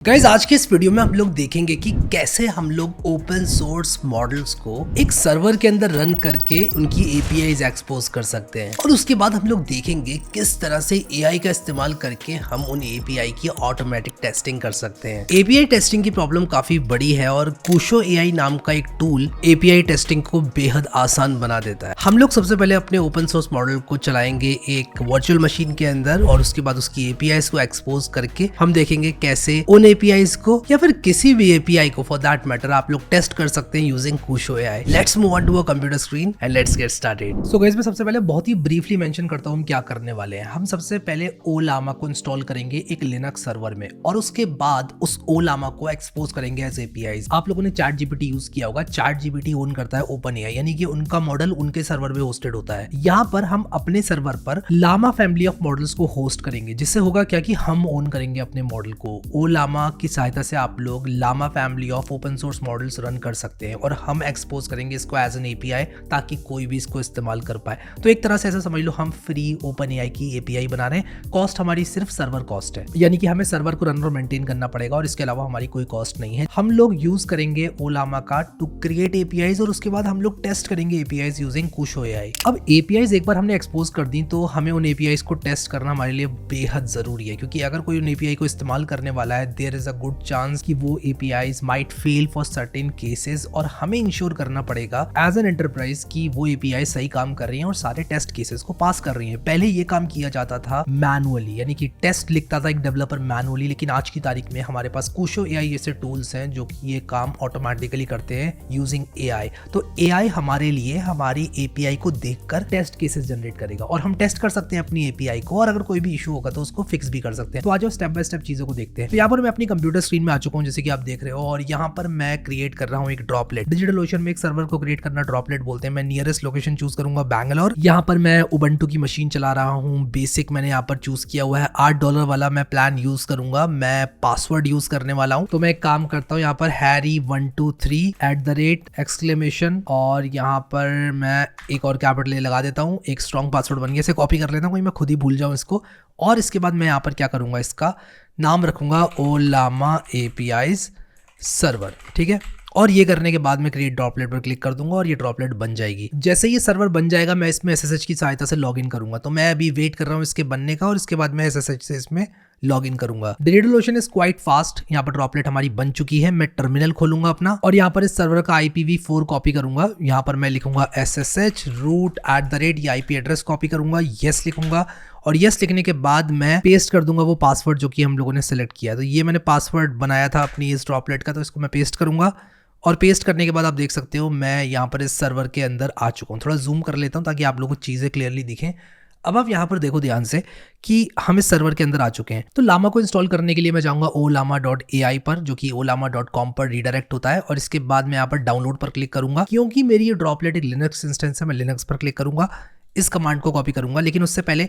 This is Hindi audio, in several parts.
गाइज आज के इस वीडियो में हम लोग देखेंगे कि कैसे हम लोग ओपन सोर्स मॉडल्स को एक सर्वर के अंदर रन करके उनकी एपीआईज एक्सपोज कर सकते हैं और उसके बाद हम लोग देखेंगे किस तरह से एआई का इस्तेमाल करके हम उन एपीआई की ऑटोमेटिक टेस्टिंग कर सकते हैं। एपीआई टेस्टिंग की प्रॉब्लम काफी बड़ी है और कुशो एआई नाम का एक टूल एपीआई टेस्टिंग को बेहद आसान बना देता है। हम लोग सबसे पहले अपने ओपन सोर्स मॉडल को चलाएंगे एक वर्चुअल मशीन के अंदर और उसके बाद उसकी एपीआईज को एक्सपोज करके हम देखेंगे कैसे उन एपीआईज को या फिर किसी भी एपीआई को फॉर दैट मैटर आप लोग टेस्ट कर सकते हैं using Kusho AI. Let's move on to a computer screen and let's get started. So guys मैं सबसे पहले बहुत ही ब्रीफली मेंशन करता हूं हम क्या करने वाले हैं। हम सबसे पहले ओलामा को इंस्टॉल करेंगे एक लिनक्स सर्वर में और उसके बाद उस ओलामा को एक्सपोज करेंगे एज एपीआईज। आप लोगों ने चैट जीपीटी यूज किया होगा। चैट जीपीटी ओन करता है ओपन एआई, यानी कि उनका मॉडल उनके सर्वर में होस्टेड होता है। यहाँ पर हम अपने सर्वर पर लामा फैमिली ऑफ मॉडल्स को होस्ट करेंगे, जिससे होगा क्या कि हम ओन करेंगे अपने मॉडल को। ओलामा की सहायता से आप लोग Llama family of open source models run कर सकते हैं और हम एक्सपोज करेंगे इसको एज एन एपीआई ताकि कोई भी इसको इस्तेमाल कर पाए। तो एक तरह से ऐसा समझ लो हम फ्री ओपन एआई की एपीआई बना रहे हैं। कॉस्ट हमारी सिर्फ सर्वर कॉस्ट है, यानी कि हमें सर्वर को रन और मेंटेन करना पड़ेगा और इसके अलावा हमारी कोई कॉस्ट नहीं है। हम लोग यूज करेंगे ओलामा का टू क्रिएट एपीआईज और उसके बाद हम लोग टेस्ट करेंगे एपीआईज यूजिंग कुशो एआई। अब एपीआईज एक बार हमने एक्सपोज कर दी तो हमें उन एपीआईज को टेस्ट करना हमारे लिए बेहद जरूरी है, क्योंकि अगर कोई उन एपीआई को इस्तेमाल करने वाला है there is a good chance कि वो APIs might fail for certain cases और हमें इंश्योर करना पड़ेगा एज एन एंटरप्राइज कि वो API सही काम कर रही हैं और सारे टेस्ट केसेस को पास कर रही हैं। पहले ये काम किया जाता था मैनुअली, यानी कि टेस्ट लिखता था एक डेवलपर मैनुअली, लेकिन आज की तारीख में हमारे पास कुशो एआई जैसे टूल्स हैं जो कि ये काम ऑटोमेटिकली करते हैं यूजिंग एआई। तो एआई हमारे लिए हमारी API को देखकर टेस्ट केसेस जनरेट करेगा और हम टेस्ट कर सकते हैं अपनी API को और अगर कोई भी इशू होगा तो उसको फिक्स भी कर सकते हैं। तो आज स्टेप बाय स्टेप चीजों को देखते हैं। तो यहाँ पर मैं अपनी कंप्यूटर स्क्रीन में आ चुका हूँ जैसे कि आप देख रहे हो और यहाँ पर मैं क्रिएट कर रहा हूँ एक ड्रॉपलेट। डिजिटल ओशन में एक सर्वर को क्रिएट करना ड्रॉपलेट बोलते हैं। मैं नियरेस्ट लोकेशन चूज करूंगा बैंगलोर। यहाँ पर मैं उबंटू की मशीन चला रहा हूँ। बेसिक मैंने यहाँ पर चूज किया हुआ है। $8 वाला मैं प्लान यूज करूंगा। मैं पासवर्ड यूज करने वाला हूँ। तो मैं एक काम करता हूँ, यहाँ पर Harry123 @ और यहाँ पर मैं एक और कैपिटल लगा देता हूँ। एक स्ट्रॉन्ग पासवर्ड बन गया, इसे कॉपी कर लेता हूँ, मैं खुद ही भूल जाऊँ इसको। और इसके बाद मैं यहाँ पर क्या करूंगा, इसका नाम रखूंगा ओलामा एपीआईज सर्वर, ठीक है। और ये करने के बाद मैं क्रिएट ड्रॉपलेट पर क्लिक कर दूंगा और ये ड्रॉपलेट बन जाएगी। जैसे ये सर्वर बन जाएगा मैं इसमें SSH की सहायता से लॉगिन करूंगा। तो मैं अभी वेट कर रहा हूँ इसके बनने का और इसके बाद मैं SSH से इसमें लॉगिन करूंगा। Digital ocean is quite fast. यहाँ पर ड्रॉपलेट हमारी बन चुकी है। मैं टर्मिनल खोलूंगा अपना और यहाँ पर इस सर्वर का IPv4 कॉपी करूंगा। यहाँ पर मैं लिखूंगा SSH root @ ये IP एड्रेस कॉपी करूंगा, यस लिखूंगा और यस लिखने के बाद मैं पेस्ट कर दूंगा वो पासवर्ड जो कि हम लोगों ने सिलेक्ट किया। तो ये मैंने पासवर्ड बनाया था अपनी इस ड्रॉपलेट का, तो इसको मैं पेस्ट करूंगा और पेस्ट करने के बाद आप देख सकते हो मैं यहाँ पर इस सर्वर के अंदर आ चुका हूँ। थोड़ा जूम कर लेता हूँ ताकि आप लोगों को चीज़ें क्लियरली दिखें। अब आप यहाँ पर देखो ध्यान से कि हम इस सर्वर के अंदर आ चुके हैं। तो लामा को इंस्टॉल करने के लिए मैं जाऊँगा olama.ai पर, जो कि olama.com पर रिडायरेक्ट होता है और इसके बाद मैं यहाँ पर डाउनलोड पर क्लिक करूंगा। क्योंकि मेरी ये ड्रॉपलेट एक लिनक्स इंस्टेंस है, मैं लिनक्स पर क्लिक करूंगा, इस कमांड को कॉपी करूंगा। लेकिन उससे पहले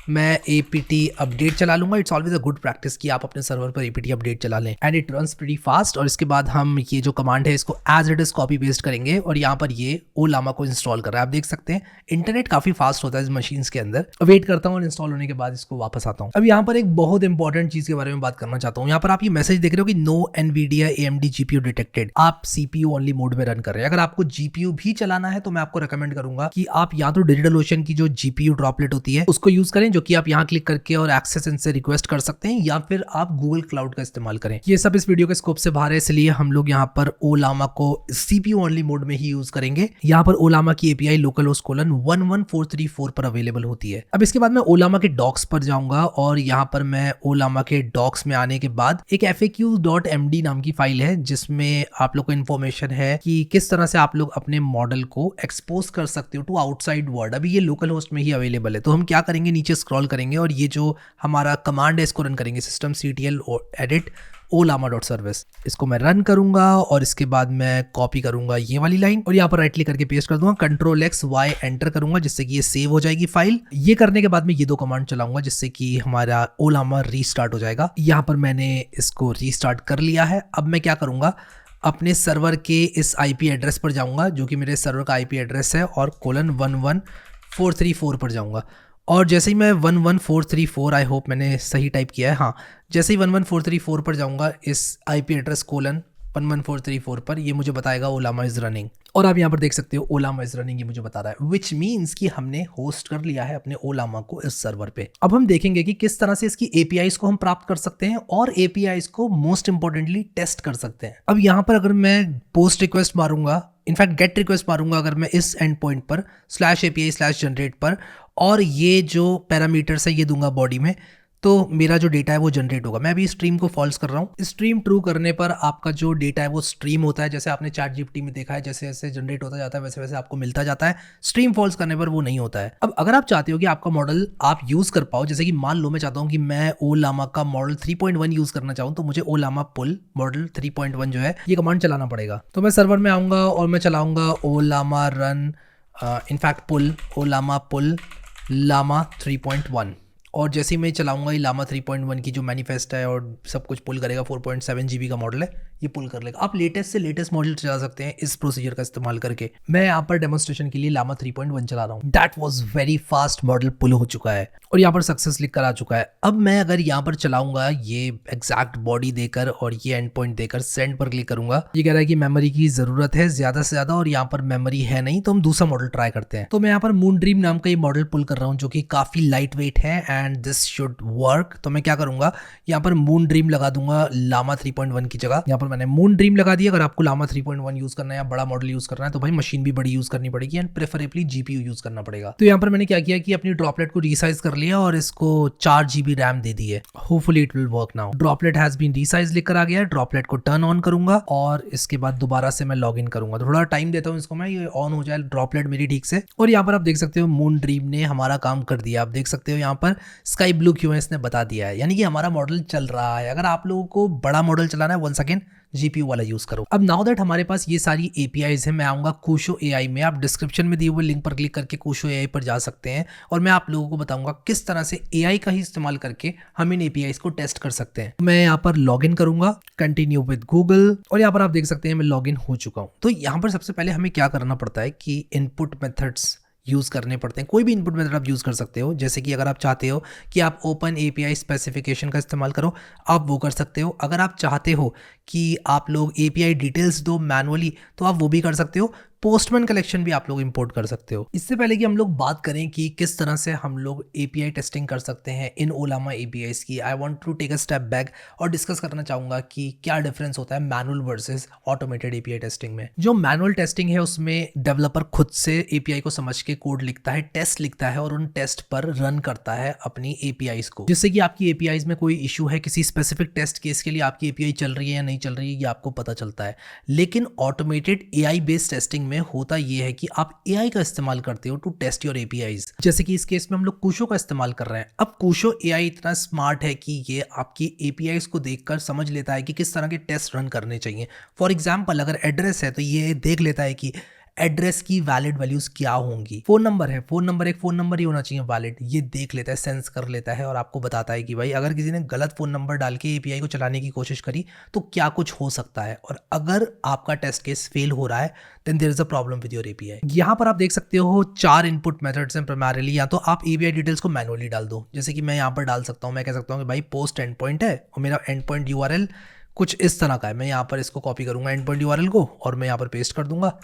मैं apt अपडेट चला लूंगा। It's always a good practice कि आप अपने सर्वर पर apt अपडेट चला लें and it runs pretty fast. और इसके बाद हम ये जो कमांड है इसको as it is copy paste करेंगे और यहाँ पर ये ओलामा को इंस्टॉल कर रहा है। आप देख सकते हैं इंटरनेट काफी फास्ट होता है इस मशीन्स के अंदर। वेट करता हूँ और इंस्टॉल होने के बाद इसको वापस आता हूँ। अब यहाँ पर एक बहुत इंपॉर्टेंट चीज के बारे में बात करना चाहता हूँ। यहाँ पर आप ये मैसेज देख रहे हो कि no NVIDIA AMD GPU detected. आप CPU ओनली मोड में रन कर रहे हैं। अगर आपको GPU भी चलाना है तो मैं आपको रिकमेंड करूंगा कि आप या तो डिजिटल ओशन की जो GPU ड्रॉपलेट होती है उसको यूज करें, जो कि आप यहाँ क्लिक करके और एक्सेस इनसे रिक्वेस्ट कर सकते हैं, या फिर आप गूगल क्लाउड का इस्तेमाल करें। ये सब इस वीडियो के स्कोप से बाहर है, इसलिए हम लोग यहाँ पर ओलामा को CPU ओनली मोड में ही यूज करेंगे। यहाँ पर ओलामा की API localhost:11434 पर अवेलेबल होती है। अब इसके बाद मैं ओलामा के डॉक्स पर जाऊंगा और यहाँ पर मैं ओलामा के डॉक्स में आने के बाद एक FAQ.md नाम की फाइल है जिसमें आप लोग को इन्फॉर्मेशन है कि किस तरह से आप लोग अपने मॉडल को एक्सपोज कर सकते हो टू आउटसाइड वर्ल्ड। अभी ये लोकल होस्ट में ही अवेलेबल है। तो हम क्या करेंगे, नीचे स्क्रॉल करेंगे और ये जो हमारा कमांड है इसको रन करेंगे, systemctl edit olama.service। इसको मैं रन करूंगा और इसके बाद मैं कॉपी करूंगा ये वाली लाइन और यहाँ पर राइट क्लिक करके पेस्ट कर दूंगा, Ctrl+Y एंटर करूंगा जिससे कि ये सेव हो जाएगी फाइल। ये करने के बाद मैं ये दो कमांड चलाऊंगा जिससे कि हमारा ओलामा रीस्टार्ट हो जाएगा। यहाँ पर मैंने इसको रीस्टार्ट कर लिया है। अब मैं क्या करूंगा, अपने सर्वर के इस IP एड्रेस पर जाऊंगा जो कि मेरे सर्वर का IP एड्रेस है और :11434 पर जाऊंगा और जैसे ही मैं 11434, आई होप मैंने सही टाइप किया है, हाँ, जैसे ही 11434 पर जाऊंगा इस IP एड्रेस कोलन 11434 पर, ये मुझे बताएगा ओलामा इज़ रनिंग। और आप यहाँ पर देख सकते हो ओलामा इज़ रनिंग, ये मुझे बता रहा है, विच मीन्स कि हमने होस्ट कर लिया है अपने ओलामा को इस सर्वर पे। अब हम देखेंगे कि किस तरह से इसकी APIs को हम प्राप्त कर सकते हैं और APIs को मोस्ट इंपॉर्टेंटली टेस्ट कर सकते हैं। अब यहाँ पर अगर मैं पोस्ट रिक्वेस्ट मारूंगा, इनफैक्ट गेट रिक्वेस्ट मारूंगा अगर मैं इस एंड पॉइंट पर /API/generate पर, और ये जो पैरामीटर्स है ये दूंगा बॉडी में, तो मेरा जो डेटा है वो जनरेट होगा। मैं अभी स्ट्रीम को फॉल्स कर रहा हूँ। स्ट्रीम ट्रू करने पर आपका जो डेटा है वो स्ट्रीम होता है, जैसे आपने ChatGPT में देखा है, जैसे जैसे जनरेट होता जाता है वैसे वैसे आपको मिलता जाता है। स्ट्रीम फॉल्स करने पर वो नहीं होता है। अब अगर आप चाहते हो कि आपका मॉडल आप यूज़ कर पाओ, जैसे कि मान लो मैं चाहता हूँ कि मैं ओलामा का मॉडल 3.1 यूज़ करना चाहूँ, तो मुझे ओलामा पुल मॉडल 3.1 जो है ये कमांड चलाना पड़ेगा। तो मैं सर्वर में आऊँगा और मैं चलाऊँगा ओलामा रन इनफैक्ट पुल ओलामा पुल लामा 3.1, और जैसे ही मैं चलाऊंगा ये लामा 3.1 की जो मैनिफेस्ट है और सब कुछ पुल करेगा। 4.7 GB का मॉडल है, ये पुल कर लेगा। आप लेटेस्ट से लेटेस्ट मॉडल चला सकते हैं इस प्रोसीजर का इस्तेमाल करके। मैं यहाँ पर डेमोन्स्ट्रेशन के लिए लामा 3.1 चला रहा हूँ। That was very fast, model pull हो चुका है और यहाँ पर सक्सेस लिख कर आ चुका है। अब मैं अगर यहाँ पर चलाऊंगा ये एग्जैक्ट बॉडी देकर और ये एंड पॉइंट देकर सेंड पर क्लिक करूंगा, ये कह रहा है कि मेमोरी की जरूरत है ज्यादा से ज्यादा और यहाँ पर मेमोरी है नहीं, तो हम दूसरा मॉडल ट्राई करते हैं। तो मैं यहाँ पर मून ड्रीम नाम का ये मॉडल पुल कर रहा हूँ जो कि काफी लाइट वेट है एंड दिस शुड वर्क। तो मैं क्या करूंगा, यहाँ पर मून ड्रीम लगा दूंगा लामा 3.1 की जगह। यहाँ पर मैंने मून ड्रीम लगा दिया। अगर आपको लामा 3.1 यूज करना है या बड़ा मॉडल यूज करना है तो भाई मशीन भी बड़ी यूज करनी पड़ेगी एंड प्रेफरेबली GPU यूज करना पड़ेगा। तो यहाँ पर मैंने क्या किया कि अपनी ड्रॉपलेट को रीसाइज कर लिया और इसको 4 GB रैम दे दी है। Hopefully it will work now. Droplet has been resize लिख कर आ गया है। ड्रॉपलेट को टर्न ऑन करूंगा और इसके बाद दोबारा से मैं लॉग इन करूंगा। थोड़ा टाइम देता हूँ इसको मैं, ये ऑन हो जाए ड्रॉपलेट मेरी ठीक से। और यहाँ पर आप देख सकते हो मून ड्रीम ने हमारा काम कर दिया। आप देख सकते हो यहाँ पर स्काई ब्लू क्यों है इसने बता दिया है, यानी कि हमारा मॉडल चल रहा है। अगर आप लोगों को बड़ा मॉडल चलाना है 1 सेकेंड GPU वाला यूज करो। अब नाउ दैट हमारे पास ये सारी APIs है, मैं आऊंगा कुशो AI में। आप डिस्क्रिप्शन में दिए हुए लिंक पर क्लिक करके कुशो AI पर जा सकते हैं और मैं आप लोगों को बताऊंगा किस तरह से AI का ही इस्तेमाल करके हम इन APIs को टेस्ट कर सकते हैं। मैं यहाँ पर लॉग इन करूंगा, कंटिन्यू विद गूगल, और यहाँ पर आप देख सकते हैं मैं लॉग इन हो चुका हूँ। तो यहाँ पर सबसे पहले हमें क्या करना पड़ता है कि इनपुट मेथड्स यूज करने पड़ते हैं। कोई भी इनपुट मेथड आप यूज कर सकते हो, जैसे कि अगर आप चाहते हो कि आप ओपन API स्पेसिफिकेशन का इस्तेमाल करो, आप वो कर सकते हो। अगर आप चाहते हो कि आप लोग API डिटेल्स दो मैनुअली, तो आप वो भी कर सकते हो। पोस्टमैन कलेक्शन भी आप लोग इंपोर्ट कर सकते हो। इससे पहले कि हम लोग बात करें कि किस तरह से हम लोग API टेस्टिंग कर सकते हैं इन ओलामा APIs की, I want to take a step back और डिस्कस करना चाहूँगा कि क्या डिफरेंस होता है manual versus automated API testing में। जो मैनुअल टेस्टिंग है उसमें डेवलपर खुद से API को समझ के कोड लिखता है, टेस्ट लिखता है और उन टेस्ट पर रन करता है अपनी APIs को, जिससे कि आपकी APIs में कोई इशू है, किसी स्पेसिफिक टेस्ट केस के लिए आपकी API चल रही है या नहीं चल रही है, ये आपको पता चलता है। लेकिन ऑटोमेटेड AI बेस्ड टेस्टिंग में होता यह है कि आप AI का इस्तेमाल करते हो टू टेस्ट योर APIs। जैसे कि इस केस में हम लोग कुशो का इस्तेमाल कर रहे हैं। अब कुशो AI इतना स्मार्ट है कि ये आपकी APIs को देखकर समझ लेता है कि किस तरह के टेस्ट रन करने चाहिए। फॉर एग्जाम्पल अगर एड्रेस है तो ये देख लेता है कि एड्रेस की वैलिड वैल्यूज क्या होंगी। फोन नंबर है, फोन नंबर एक फोन नंबर ही होना चाहिए वैलिड, ये देख लेता है, सेंस कर लेता है और आपको बताता है कि भाई अगर किसी ने गलत फोन नंबर डाल के API को चलाने की कोशिश करी तो क्या कुछ हो सकता है, और अगर आपका टेस्ट केस फेल हो रहा है then there is a problem with your API। यहाँ पर आप देख सकते हो 4 इनपुट मेथड्स हैं प्राइमरीली। या तो आप API डिटेल्स को मैनुअली डाल दो, जैसे कि मैं यहाँ पर डाल सकता हूँ। मैं कह सकता हूँ कि भाई पोस्ट एंड पॉइंट है और मेरा एंड पॉइंट URL कुछ इस तरह का है। मैं यहाँ पर इसको कॉपी करूंगा एंड पॉइंट URL को और मैं यहाँ पर पेस्ट कर दूंगा।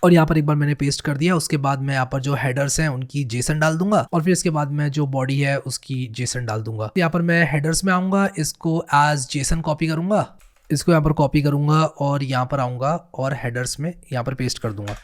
और यहाँ पर एक बार मैंने पेस्ट कर दिया, उसके बाद मैं यहाँ पर जो हेडर्स हैं उनकी जेसन डाल दूंगा और फिर इसके बाद मैं जो बॉडी है उसकी जेसन डाल दूंगा। यहाँ पर मैं हेडर्स में आऊँगा, इसको एज जेसन कॉपी करूँगा, इसको यहाँ पर कॉपी करूँगा और यहाँ पर आऊँगा और हेडर्स में यहाँ पर पेस्ट कर दूंगा।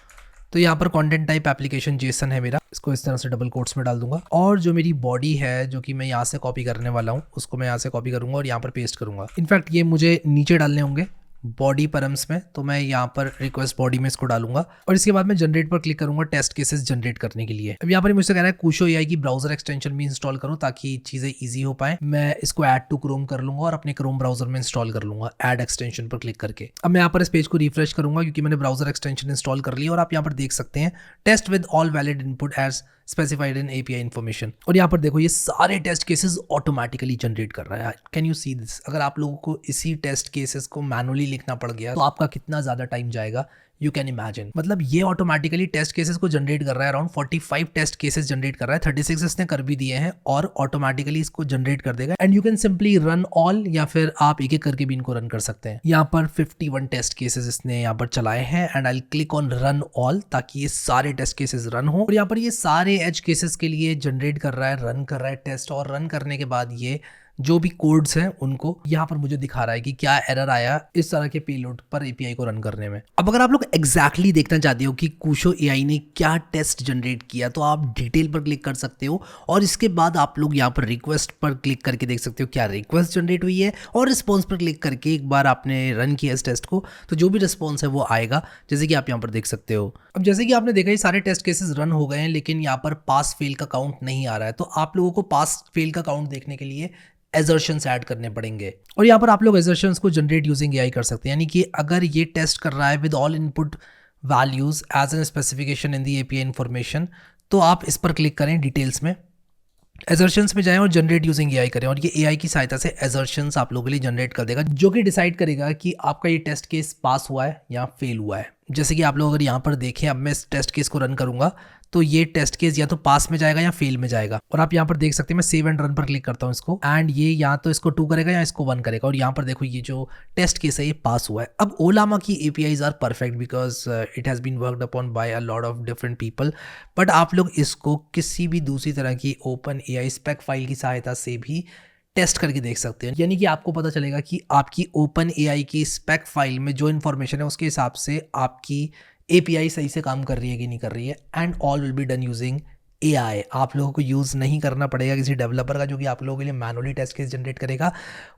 तो यहाँ पर कंटेंट टाइप एप्लीकेशन जेसन है मेरा, इसको इस तरह से डबल कोट्स में डाल दूंगा। और जो मेरी बॉडी है जो कि मैं यहाँ से कॉपी करने वाला हूँ उसको मैं यहाँ से कॉपी करूँगा और यहाँ पर पेस्ट करूँगा। इनफैक्ट ये मुझे नीचे डालने होंगे बॉडी परम्स में, तो मैं यहाँ पर रिक्वेस्ट बॉडी में इसको डालूंगा और इसके बाद मैं जनरेट पर क्लिक करूंगा टेस्ट केसेस जनरेट करने के लिए। अब यहाँ पर मुझसे कह रहा है कुशो AI की ब्राउजर एक्सटेंशन भी इंस्टॉल करो ताकि चीजें इजी हो पाए। मैं इसको ऐड टू क्रोम कर लूंगा और अपने क्रोम ब्राउजर में इंस्टॉल कर लूंगा ऐड एक्सटेंशन पर क्लिक करके। अब मैं यहाँ पर इस पेज को रिफ्रेश करूंगा क्योंकि मैंने ब्राउजर एक्सटेंशन इंस्टॉल कर लिया और आप यहाँ पर देख सकते हैं test with all valid input as specified in API information. और यहाँ पर देखो ये सारे टेस्ट केसेस ऑटोमेटिकली जनरेट कर रहा है। Can you see this? अगर आप लोगों को इसी टेस्ट केसेस को मैनुअली लिखना पड़ गया तो आपका कितना ज़्यादा टाइम जाएगा यू कैन इमेजिन। मतलब ये ऑटोमेटिकली टेस्ट केसेस को जनरेट कर रहा है, अराउंड 45 टेस्ट केसेस जनरेट कर रहा है, 36 इसने कर भी दिए हैं और ऑटोमेटिकली इसको जनरेट कर देगा। And you can simply run all, या फिर आप एक एक करके भी इनको रन कर सकते हैं। यहाँ पर 51 टेस्ट केसेस इसने यहाँ पर चलाए हैं and I click on run all ताकि ये सारे टेस्ट केसेस रन हो। और यहाँ पर ये सारे एज केसेस के लिए जनरेट कर रहा है, रन कर रहा है टेस्ट, और रन करने के बाद ये जो भी कोड्स हैं उनको यहाँ पर मुझे दिखा रहा है कि क्या एरर आया इस तरह के पेलोड पर एपीआई को रन करने में। अब अगर आप लोग एग्जैक्टली देखना चाहते हो कि कुशो एआई ने क्या टेस्ट जनरेट किया, तो आप डिटेल पर क्लिक कर सकते हो और इसके बाद आप लोग यहाँ पर रिक्वेस्ट पर क्लिक करके देख सकते हो क्या रिक्वेस्ट जनरेट हुई है, और रिस्पॉन्स पर क्लिक करके एक बार आपने रन किया इस टेस्ट को तो जो भी रिस्पॉन्स है वो आएगा, जैसे कि आप यहाँ पर देख सकते हो। अब जैसे कि आपने देखा ये सारे टेस्ट केसेस रन हो गए हैं, लेकिन यहाँ पर पास फेल का काउंट नहीं आ रहा है। तो आप लोगों को पास फेल का काउंट देखने के लिए assertions ऐड करने पड़ेंगे, और यहाँ पर आप लोग assertions को जनरेट यूजिंग एआई कर सकते हैं। यानी कि अगर ये टेस्ट कर रहा है with all input values as an specification in the API information, तो आप इस पर क्लिक करें, डिटेल्स में assertions में जाएं और जनरेट यूजिंग एआई करें, और ये एआई की सहायता से assertions आप लोगों के लिए जनरेट कर देगा, जो कि डिसाइड करेगा कि आपका ये टेस्ट केस पास हुआ है या फेल हुआ है। जैसे कि आप लोग अगर यहाँ पर देखें, अब मैं इस टेस्ट केस को रन करूंगा तो ये टेस्ट केस या तो पास में जाएगा या फेल में जाएगा। और आप यहाँ पर देख सकते हैं मैं सेव एंड रन पर क्लिक करता हूँ इसको, एंड ये या तो इसको 2 करेगा या इसको 1 करेगा। और यहाँ पर देखो ये जो टेस्ट केस है ये पास हुआ है। अब ओलामा की APIs are perfect because it has been worked upon by a lot of different people, but आप लोग इसको किसी भी दूसरी तरह की ओपन एआई स्पेक फाइल की सहायता से भी टेस्ट करके देख सकते हैं। यानी कि आपको पता चलेगा कि आपकी ओपन एआई की स्पेक फाइल में जो इन्फॉर्मेशन है उसके हिसाब से आपकी एपीआई सही से काम कर रही है कि नहीं कर रही है। And all will be done using AI. आप लोगों को यूज़ नहीं करना पड़ेगा किसी डेवलपर का जो कि आप लोगों के लिए मैनुअली टेस्ट केस जनरेट करेगा।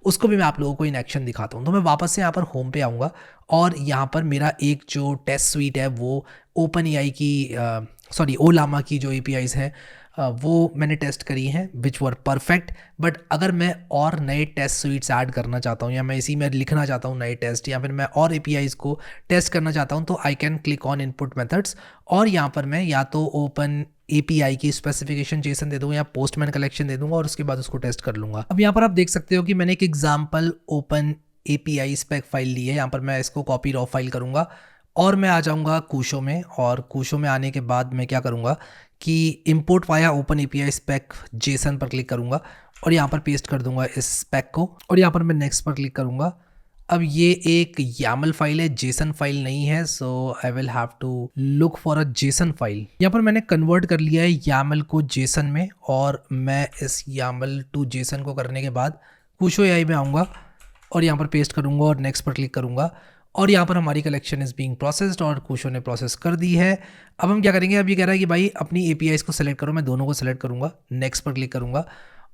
उसको भी मैं आप लोगों को इन एक्शन दिखाता हूँ। तो मैं वापस से यहाँ पर होम पे आऊँगा और यहाँ पर मेरा एक जो टेस्ट स्वीट है वो ओपन एआई की ओलामा की जो एपीआईज हैं वो मैंने टेस्ट करी हैं विच वर परफेक्ट। बट अगर मैं और नए टेस्ट स्वीट्स ऐड करना चाहता हूँ या मैं इसी में लिखना चाहता हूँ नए टेस्ट, या फिर मैं और एपीआईज को टेस्ट करना चाहता हूँ, तो I can click on input methods और यहाँ पर मैं या तो ओपन एपीआई की स्पेसिफिकेशन जेसन दे दूंगा या पोस्टमैन कलेक्शन दे दूंगा और उसके बाद उसको टेस्ट कर लूँगा। अब यहाँ पर आप देख सकते हो कि मैंने एक example open API spec file ली है। यहाँ पर मैं इसको कॉपी रॉ फाइल करूँगा और मैं आ जाऊँगा कुशो में, और कुशो में आने के बाद मैं क्या करूँगा कि import via open API spec JSON पर क्लिक करूँगा और यहाँ पर पेस्ट कर दूंगा इस स्पेक को, और यहाँ पर मैं नेक्स्ट पर क्लिक करूँगा। अब ये एक YAML फाइल है, जेसन फाइल नहीं है, so I will have to look for a JSON file. यहाँ पर मैंने कन्वर्ट कर लिया है YAML को जेसन में, और मैं इस YAML टू जेसन को करने के बाद कुशो एआई में आऊँगा और यहाँ पर पेस्ट करूँगा और नेक्स्ट पर क्लिक करूँगा, और यहाँ पर हमारी कलेक्शन इज़ बीइंग प्रोसेस्ड और कुशो ने प्रोसेस कर दी है। अब हम क्या करेंगे, अब ये कह रहा है कि भाई अपनी एपीआईज को सेलेक्ट करो, मैं दोनों को सेलेक्ट करूँगा, नेक्स्ट पर क्लिक करूँगा,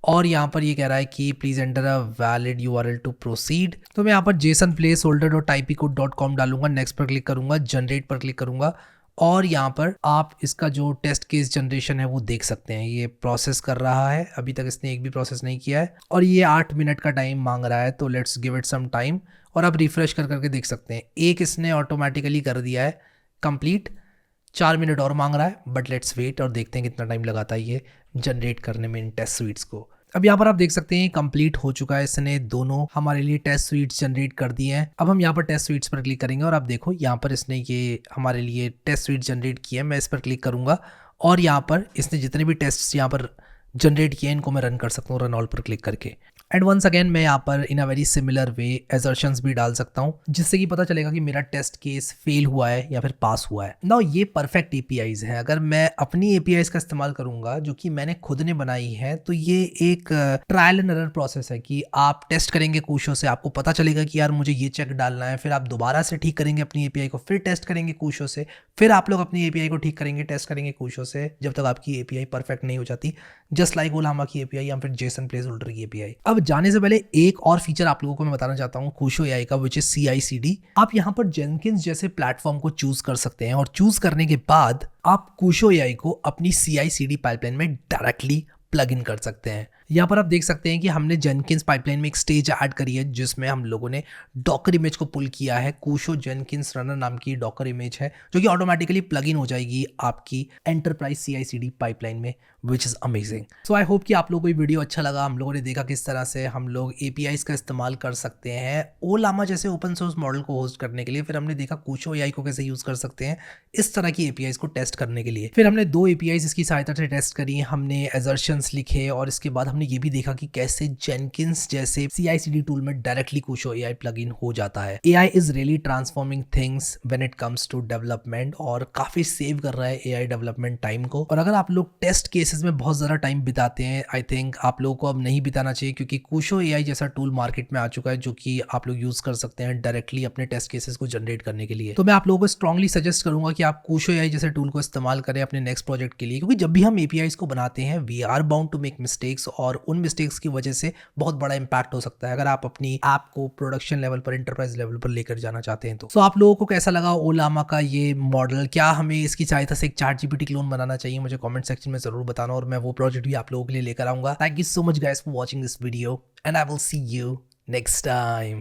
और यहाँ पर ये कह रहा है कि please enter a valid URL to proceed. तो मैं यहाँ पर Jason place holder dot ipcode.com डालूंगा, नेक्स्ट पर क्लिक करूँगा, जनरेट पर क्लिक करूँगा, और यहाँ पर आप इसका जो टेस्ट केस जनरेशन है वो देख सकते हैं। ये प्रोसेस कर रहा है, अभी तक इसने एक भी प्रोसेस नहीं किया है, और ये 8 मिनट का टाइम मांग रहा है, तो let's give it some time. और आप रिफ्रेश कर करके देख सकते हैं एक इसने ऑटोमेटिकली कर दिया है कंप्लीट, 4 मिनट और मांग रहा है, बट लेट्स वेट और देखते हैं कितना टाइम लगाता है ये जनरेट करने में इन टेस्ट स्वीट्स को। अब यहाँ पर आप देख सकते हैं कंप्लीट हो चुका है, इसने दोनों हमारे लिए टेस्ट स्वीट्स जनरेट कर दिए हैं। अब हम यहाँ पर टेस्ट स्वीट्स पर क्लिक करेंगे और आप देखो यहाँ पर इसने ये हमारे लिए टेस्ट स्वीट्स जनरेट किए हैं। मैं इस पर क्लिक करूँगा और यहाँ पर इसने जितने भी टेस्ट यहाँ पर जनरेट किए इनको मैं रन कर सकता हूँ रन ऑल पर क्लिक करके। एंड वंस अगेन मैं यहाँ पर in a very similar way assertions भी डाल सकता हूँ, जिससे कि पता चलेगा कि मेरा टेस्ट केस फेल हुआ है या फिर पास हुआ है। नाउ ये परफेक्ट एपीआईज है। अगर मैं अपनी एपीआईज का इस्तेमाल करूंगा जो कि मैंने खुद ने बनाई है, तो ये एक ट्रायल एंड एरर प्रोसेस है कि आप टेस्ट करेंगे कुशो से, आपको पता चलेगा कि यार मुझे ये चेक डालना है, फिर आप दोबारा से ठीक करेंगे अपनी एपीआई को, फिर टेस्ट करेंगे कुशो से, फिर आप लोग अपनी एपीआई को ठीक करेंगे, टेस्ट करेंगे कुशो से, जब तक आपकी एपीआई परफेक्ट नहीं हो जाती, जस्ट लाइक ओलामा की एपीआई या फिर जेसन प्लेस होल्डर की एपीआई। अब जाने से पहले एक और फीचर आप लोगों को मैं बताना चाहता हूँ कुशो एआई का, विच इज CI/CD। आप यहाँ पर जेनकिंस जैसे प्लेटफॉर्म को चूज कर सकते हैं और चूज करने के बाद आप कुशो एआई को अपनी CI/CD पाइपलाइन में डायरेक्टली प्लग इन कर सकते हैं। यहाँ पर आप देख सकते हैं कि हमने जेनकिंस पाइपलाइन में एक स्टेज ऐड करी है जिसमें हम लोगों ने डॉकर इमेज को पुल किया है। कुशो जेनकिंस रनर नाम की डॉकर इमेज है जो कि ऑटोमेटिकली प्लग इन हो जाएगी आपकी एंटरप्राइज CI/CD पाइपलाइन में, which is amazing. So I hope कि आप लोगों को ये वीडियो अच्छा लगा। हम लोगों ने देखा किस तरह से हम लोग APIs का इस्तेमाल कर सकते हैं ओलामा जैसे ओपन सोर्स मॉडल को होस्ट करने के लिए। फिर हमने देखा कुशो AI को कैसे यूज़ कर सकते हैं इस तरह की APIs को टेस्ट करने के लिए। फिर हमने 2 APIs इसकी सहायता से टेस्ट करी, हमने एजर्शंस लिखे और इसके बाद हमने ये भी देखा कि कैसे जेनकिंस जैसे CI/CD टूल में directly Kusho AI plug in हो जाता है। AI is really transforming things when it comes to development और काफ़ी सेव कर रहा है AI डेवलपमेंट टाइम को। और अगर आप लोग टेस्ट केसेस में बहुत ज़्यादा टाइम बिताते हैं, आई थिंक आप लोगों को अब नहीं बिताना चाहिए क्योंकि कुशो AI जैसा टूल मार्केट में आ चुका है जो कि आप लोग यूज़ कर सकते हैं डायरेक्टली अपने टेस्ट केसेस को जनरेट करने के लिए। तो मैं आप लोगों को स्ट्रांगली सजेस्ट करूंगा कि आप कुशो AI जैसे टूल को इस्तेमाल करें अपने नेक्स्ट प्रोजेक्ट के लिए, क्योंकि जब भी हम APIs को बनाते हैं we are bound to make mistakes और उन मिस्टेक्स की वजह से बहुत बड़ा इंपैक्ट हो सकता है अगर आप अपनी ऐप को प्रोडक्शन लेवल पर, एंटरप्राइज लेवल पर लेकर जाना चाहते हैं। तो आप लोगों को कैसा लगा ओलामा का ये मॉडल? क्या हमें इसकी सहायता से एक ChatGPT क्लोन बनाना चाहिए? मुझे कमेंट सेक्शन में जरूर बताना और मैं वो प्रोजेक्ट भी आप लोगों के लिए लेकर आऊंगा। Thank you so much guys for watching this video and I will see you next time.